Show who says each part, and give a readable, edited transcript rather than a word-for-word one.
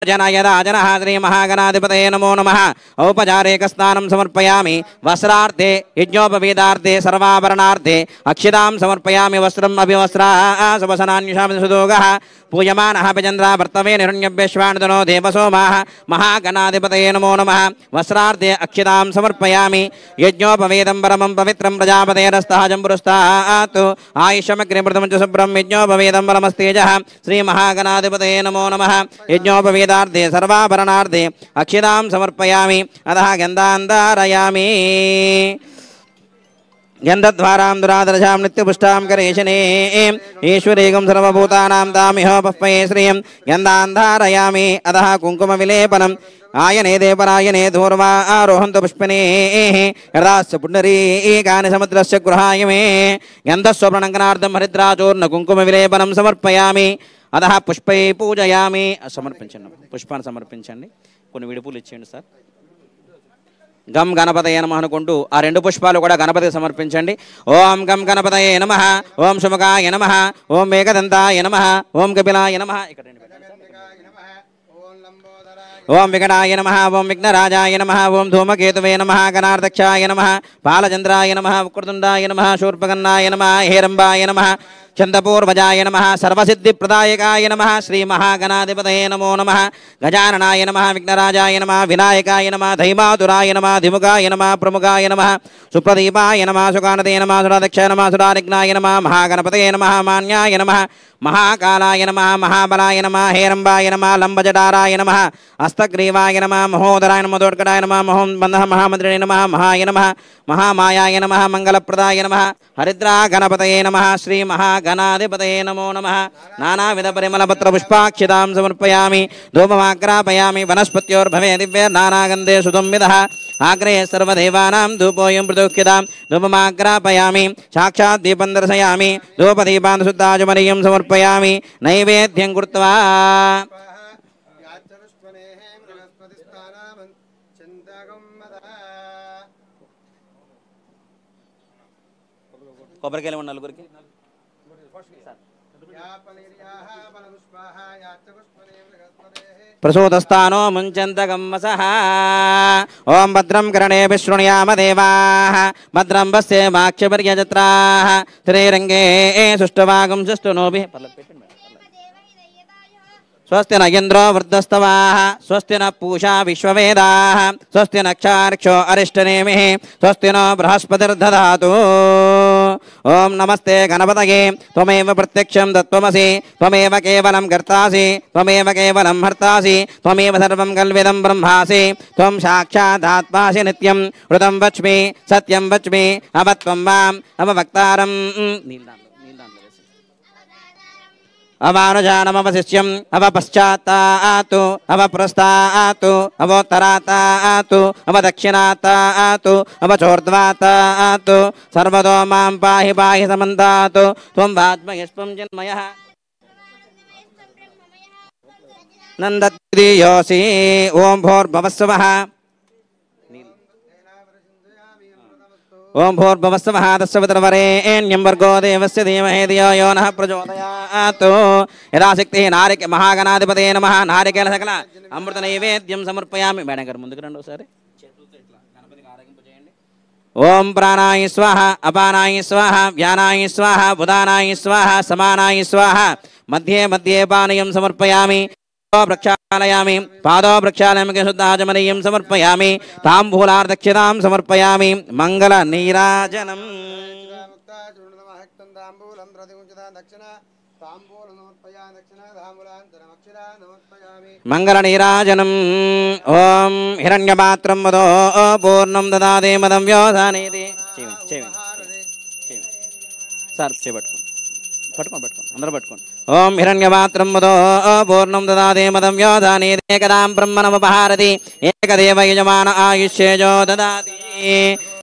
Speaker 1: जनयदाजनः श्रीमहागणाधिपतये नमो नमः। औपचारिकस्नानं समर्पयामि। वस्त्रार्थे यज्ञोपवीतार्थे सर्वाभरणार्थे अक्षितां समर्पयामि। वस्त्रम् अभिवस्त्रासवसनान्युषामि सुदोगः पूयमानः विचन्द्रा वर्तवे निरण्यभ्यश्वानुतनो देवसोमाः महागणाधिपतये नमो नमः। वस्त्रार्थे अक्षितां समर्पयामि। यज्ञोपवीतं परमं पवित्रं प्रजापतेरस्तः जम्बुरस्तात् आयुष्यमग्निमृतं च शुभ्रं यज्ञोपवीतं परमस्तेजः श्रीमहागणाधिपतये नमो नमः। यज्ञोपवीतार्थे सर्वाभरणार्थे अक्षितां समर्पयामि। अतः गन्धान् धारयामि। गन्धद्वारां दुरादर्शां नित्यपुष्टां करेशने ईश्वरेगं सर्वभूतानां तामिह पह्पये श्रियं गन्धान् धारयामि। अतः कुङ्कुमविलेपनम् आयने देवरायने धूर्वा आरोहन्तु पुष्पिने यदास्य पुण्डरीकानि समुद्रस्य गृहाय मे गन्धस्व प्रणङ्कनार्थं हरिद्राचूर्ण कुङ्कुमविलेपनं समर्पयामि। अतः पुष्पै पूजयामि। समर्पिंचंడి పుష్పాన్ని సమర్పించండి। కొన్ని విడుపులు ఇచ్చేయండి సార్। గం గణపతయే నమః అనుకుంటూ ఆ రెండు పుష్పాలు కూడా గణపతికి సమర్పించండి। ఓం గం గణపతయే నమః, ఓం శుభకాయ నమః, ఓం మేఘదంతాయ నమః, ఓం కపిలాయ నమః, ఇక్కడ ఓం వికటాయ నమః, ఓం విఘ్నరాజాయ నమః, ఓం ధూమకేతువే నమః, గణార్థక్షాయ నమః, బాలచంద్రాయ నమః, వక్రతుండాయ నమః, శూర్పకర్ణాయ నమః, హేరంబాయ నమః, చందపూర్వజాయ నమః, సర్వసిద్ధిప్రదాయకాయ నమః, శ్రీమహాగణాధిపతయే నమో నమః। గజాననాయ నమః, విఘ్నరాజాయ నమః, వినాయకాయ నమః, ధైమాతురాయ నమః, ధిముఖాయ నమః, ప్రముఖాయ నమః, సుప్రదీపాయ నమః, సుకానతే నమః, సురాదక్షాయ నమః, సురారిఘ్నాయ నమః, మహాగణపతయే నమః, మాన్యాయ నమః, महाकालाय नमः, महाबलाय नमः, हेरंबाय नमः, लंबजटाराय नमः, हस्तग्रीवाय नमः, महोदराय नमः, दोर्कटाय नमः, महोन्बन्धः महामन्त्रिणे नमः, महाय नमः, महामायाय नमः, मंगलप्रदाय नमः, हरिद्रा गणपतये नमः, श्री महागणाधिपतये नमो नमः। नानाविध परिमलपत्र पुष्पाक्षितां समर्पयामि। धूपमाग्रापयामि। वनस्पत्योर्भवे दिव्य नानागन्धे सुसंविदः आग्रे सर्वदेवानां धूपोऽयं प्रदुह्यतां धूपमाग्रापयामि। साक्षात् दीपं दर्शयामि। धूपदीपान् शुद्धाचमनीयं समर्पयामि। नैवेद्यं कृत्वा కొబ్బరికాయలు ఉన్న నలుగురికి ప్రసోదస్థానో ముంచంతగం వసః। ఓం భద్రం కర్ణేభిः శృణుయామ దేవాः భద్రం పశ్యేమాక్షభిర్యజత్రాः శ్రీరంగే సుష్ఠువాగుం సుష్ఠునోభిः। स्वस्ति न इंद्रो वृद्धस्तवाः स्वस्ति न पूषा विश्ववेदाः स्वस्ति नक्षार्क्षो अरिष्टनेमिः स्वस्ति नो बृहस्पतिर्दधातु। ओम नमस्ते गणपतये त्वमेव प्रत्यक्षं तत्त्वमसि त्वमेव केवलं कर्तासि त्वमेव केवलं हर्तासि त्वमेव सर्वं कल्विदं ब्रह्मासि त्वं साक्षादात्मासि नित्यं ऋतं वच्मि सत्यं वच्मि अवत्वं माम् अववक्तारम् अवानुजानमवशिष्यम् अवपश्चात्तातु अवप्रस्तातु अवोत्तरात्तातु अवदक्षिणात्तातु अवचोर्ध्वात्तातु सर्वतो मां पाहि पाहि समन्तातु त्वं वाग्मयस्त्वं चिन्मयः नन्दद्वितीयोऽसि। ओं भूर्भुवस्सुवः ओं भूर्भुवस्सुवः तस्सवितुर्वरेण्यं भर्गो देवस्य धीमहि धियो यो नः प्रचोदयात्। यथाशक्तिः नारिके महागणाधिपतये नमः। नारिकेल सकल अमृत नैवेद्यं समर्पयामि। మేడం గారు ముందుకు రండి ఒకసారి। ओं प्राणाय स्वाहा अपानाय स्वाहा व्यानाय स्वाहा बुधानाय स्वाहा समानाय स्वाहा मध्ये मध्ये पानीयं समर्पयामि। प्रक्षालयामि पादो प्रक्षालयामि शुद्धाचमनीयं समर्पयामि। ताम्बूलार्धक्षतां समर्पयामि। मंगल नीराजनम् मंगल नीराजनम्। ओम हिरण्यपात्रं वदो पूर्णं ददाति मदं व्योधानेति। సార్ పట్టుకోండి అందరూ పట్టుకోండి। ఓం హిరణ్యపాత్రం వదో పూర్ణం దదాతి మదం వ్యోధానేతి ఏకదాం బ్రహ్మణముపహారతి ఏకదేవ యజమాన ఆయుష్యేజో దదాతి।